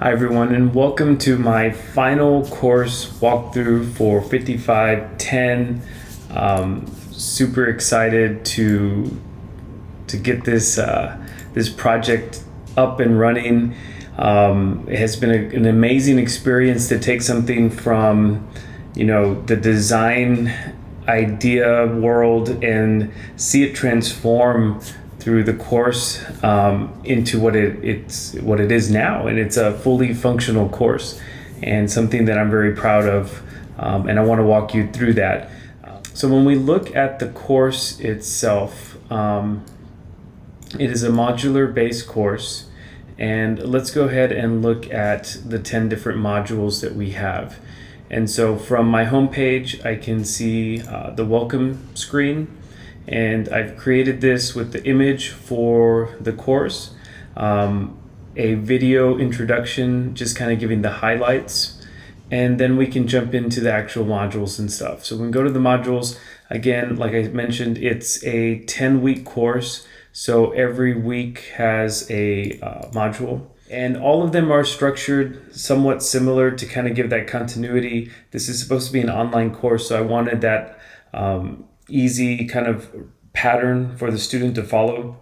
Hi everyone, and welcome to my final course walkthrough for 5510. Super excited to get this project up and running. It has been an amazing experience to take something from the design idea world and see it transform through the course into what it is now, and it's a fully functional course and something that I'm very proud of, and I want to walk you through that. So when we look at the course itself, it is a modular based course, and let's go ahead and look at the 10 different modules that we have. And so from my homepage, I can see the welcome screen, and I've created this with the image for the course, a video introduction, just kind of giving the highlights, and then we can jump into the actual modules and stuff. So we can go to the modules. Again, like I mentioned, it's a 10-week course, so every week has a module. And all of them are structured somewhat similar to kind of give that continuity. This is supposed to be an online course, so I wanted that easy kind of pattern for the student to follow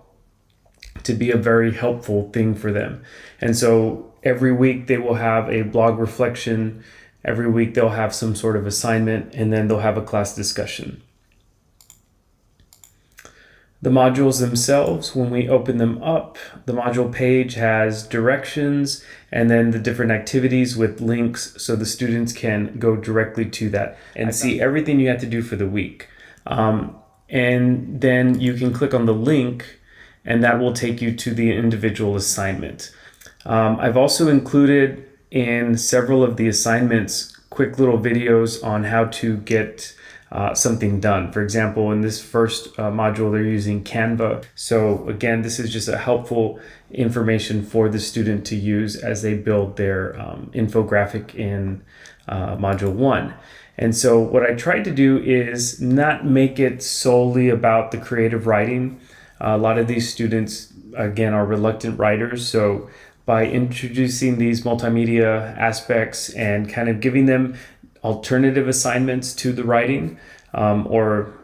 to be a very helpful thing for them. And so every week they will have a blog reflection, every week they'll have some sort of assignment, and then they'll have a class discussion. The modules themselves, when we open them up, the module page has directions and then the different activities with links so the students can go directly to that and see everything you have to do for the week. And then you can click on the link and that will take you to the individual assignment. I've also included in several of the assignments quick little videos on how to get something done. For example, in this first module, they're using Canva. So again, this is just a helpful information for the student to use as they build their infographic in module 1. And so what I tried to do is not make it solely about the creative writing. A lot of these students, again, are reluctant writers. So by introducing these multimedia aspects and kind of giving them alternative assignments to the writing, or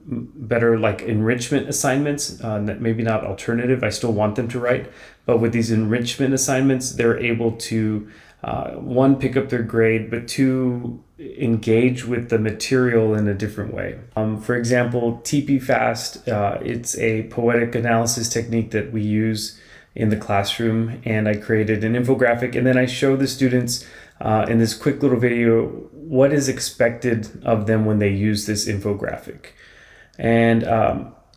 better, like enrichment assignments, maybe not alternative, I still want them to write, but with these enrichment assignments, they're able to, one, pick up their grade, but two, engage with the material in a different way. For example, TP-Fast, it's a poetic analysis technique that we use in the classroom, and I created an infographic, and then I show the students in this quick little video what is expected of them when they use this infographic. And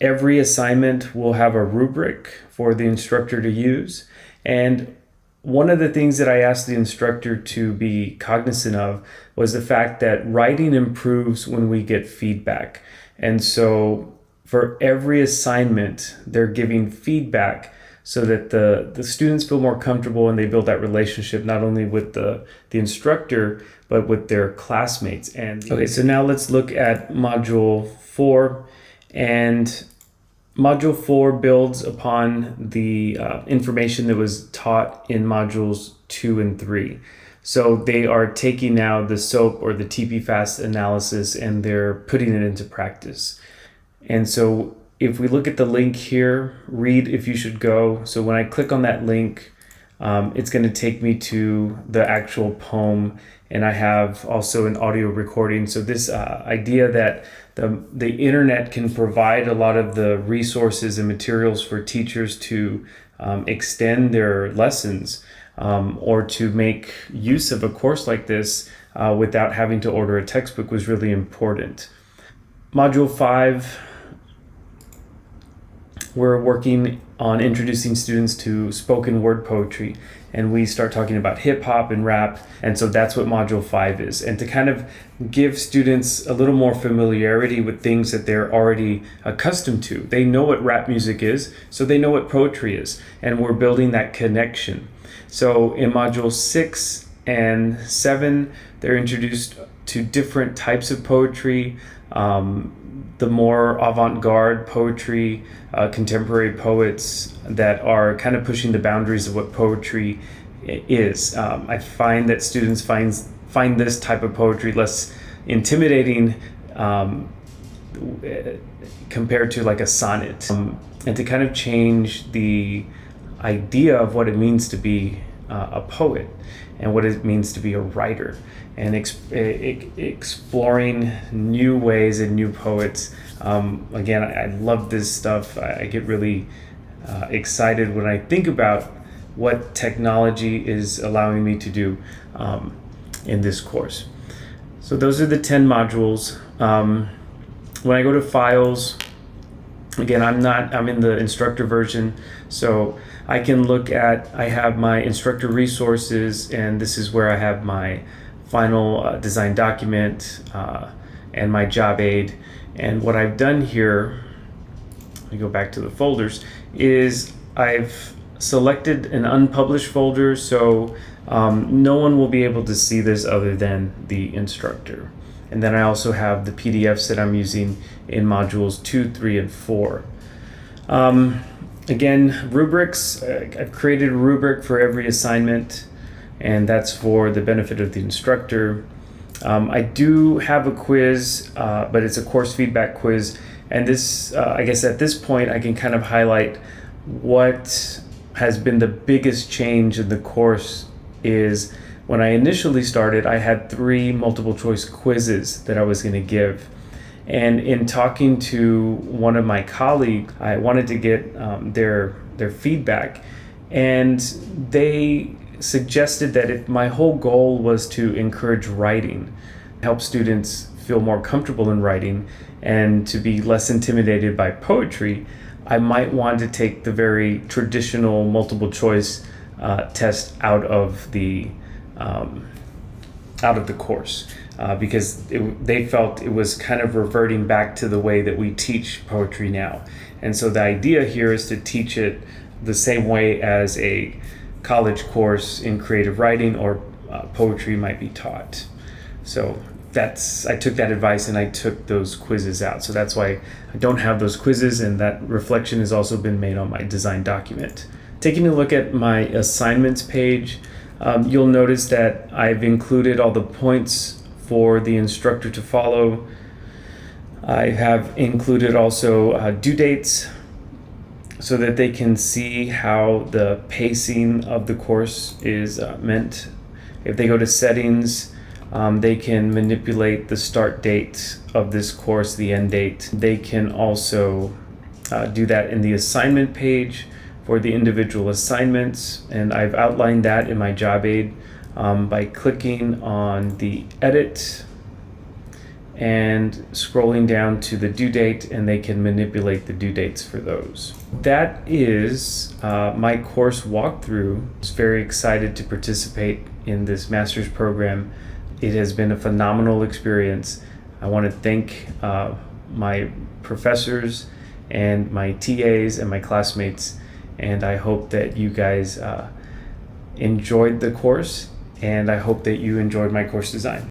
every assignment will have a rubric for the instructor to use. And one of the things that I asked the instructor to be cognizant of was the fact that writing improves when we get feedback. And so for every assignment, they're giving feedback so that the students feel more comfortable and they build that relationship not only with the instructor, but with their classmates. And okay, so now let's look at Module 4. And Module 4 builds upon the information that was taught in Modules 2 and 3. So they are taking now the SOAP or the TP-Fast analysis and they're putting it into practice. And so if we look at the link here, read if you should go. So when I click on that link, it's going to take me to the actual poem, and I have also an audio recording. So this idea that the internet can provide a lot of the resources and materials for teachers to extend their lessons, or to make use of a course like this without having to order a textbook was really important. Module 5, we're working on introducing students to spoken word poetry, and we start talking about hip hop and rap. And so that's what Module 5 is. And to kind of give students a little more familiarity with things that they're already accustomed to. They know what rap music is, so they know what poetry is. And we're building that connection. So in Module 6 and 7, they're introduced to different types of poetry, the more avant-garde poetry, contemporary poets that are kind of pushing the boundaries of what poetry is. I find that students find this type of poetry less intimidating compared to like a sonnet, and to kind of change the idea of what it means to be a poet and what it means to be a writer, and exploring new ways and new poets. Again, I love this stuff. I get really excited when I think about what technology is allowing me to do in this course. So those are the 10 modules. When I go to files, again, I'm in the instructor version, so I can look at, I have my instructor resources, and this is where I have my final design document and my job aid. And what I've done here, let me go back to the folders, is I've selected an unpublished folder, so no one will be able to see this other than the instructor. And then I also have the PDFs that I'm using in modules 2, 3, and 4. Again, rubrics, I've created a rubric for every assignment, and that's for the benefit of the instructor. I do have a quiz, but it's a course feedback quiz. And this, I guess at this point, I can kind of highlight what has been the biggest change in the course. Is when I initially started, I had 3 multiple choice quizzes that I was going to give. And in talking to one of my colleagues, I wanted to get their feedback. And they suggested that if my whole goal was to encourage writing, help students feel more comfortable in writing, and to be less intimidated by poetry, I might want to take the very traditional multiple choice test out of the course, because they felt it was kind of reverting back to the way that we teach poetry now. And so the idea here is to teach it the same way as a college course in creative writing or poetry might be taught. So I took that advice and I took those quizzes out. So that's why I don't have those quizzes, and that reflection has also been made on my design document. Taking a look at my assignments page, you'll notice that I've included all the points for the instructor to follow. I have included also due dates so that they can see how the pacing of the course is meant. If they go to settings, they can manipulate the start date of this course, the end date. They can also do that in the assignment page for the individual assignments, and I've outlined that in my job aid by clicking on the edit and scrolling down to the due date, and they can manipulate the due dates for those. That is my course walkthrough. I was very excited to participate in this master's program. It has been a phenomenal experience. I want to thank my professors and my TAs and my classmates, and I hope that you guys enjoyed the course, and I hope that you enjoyed my course design.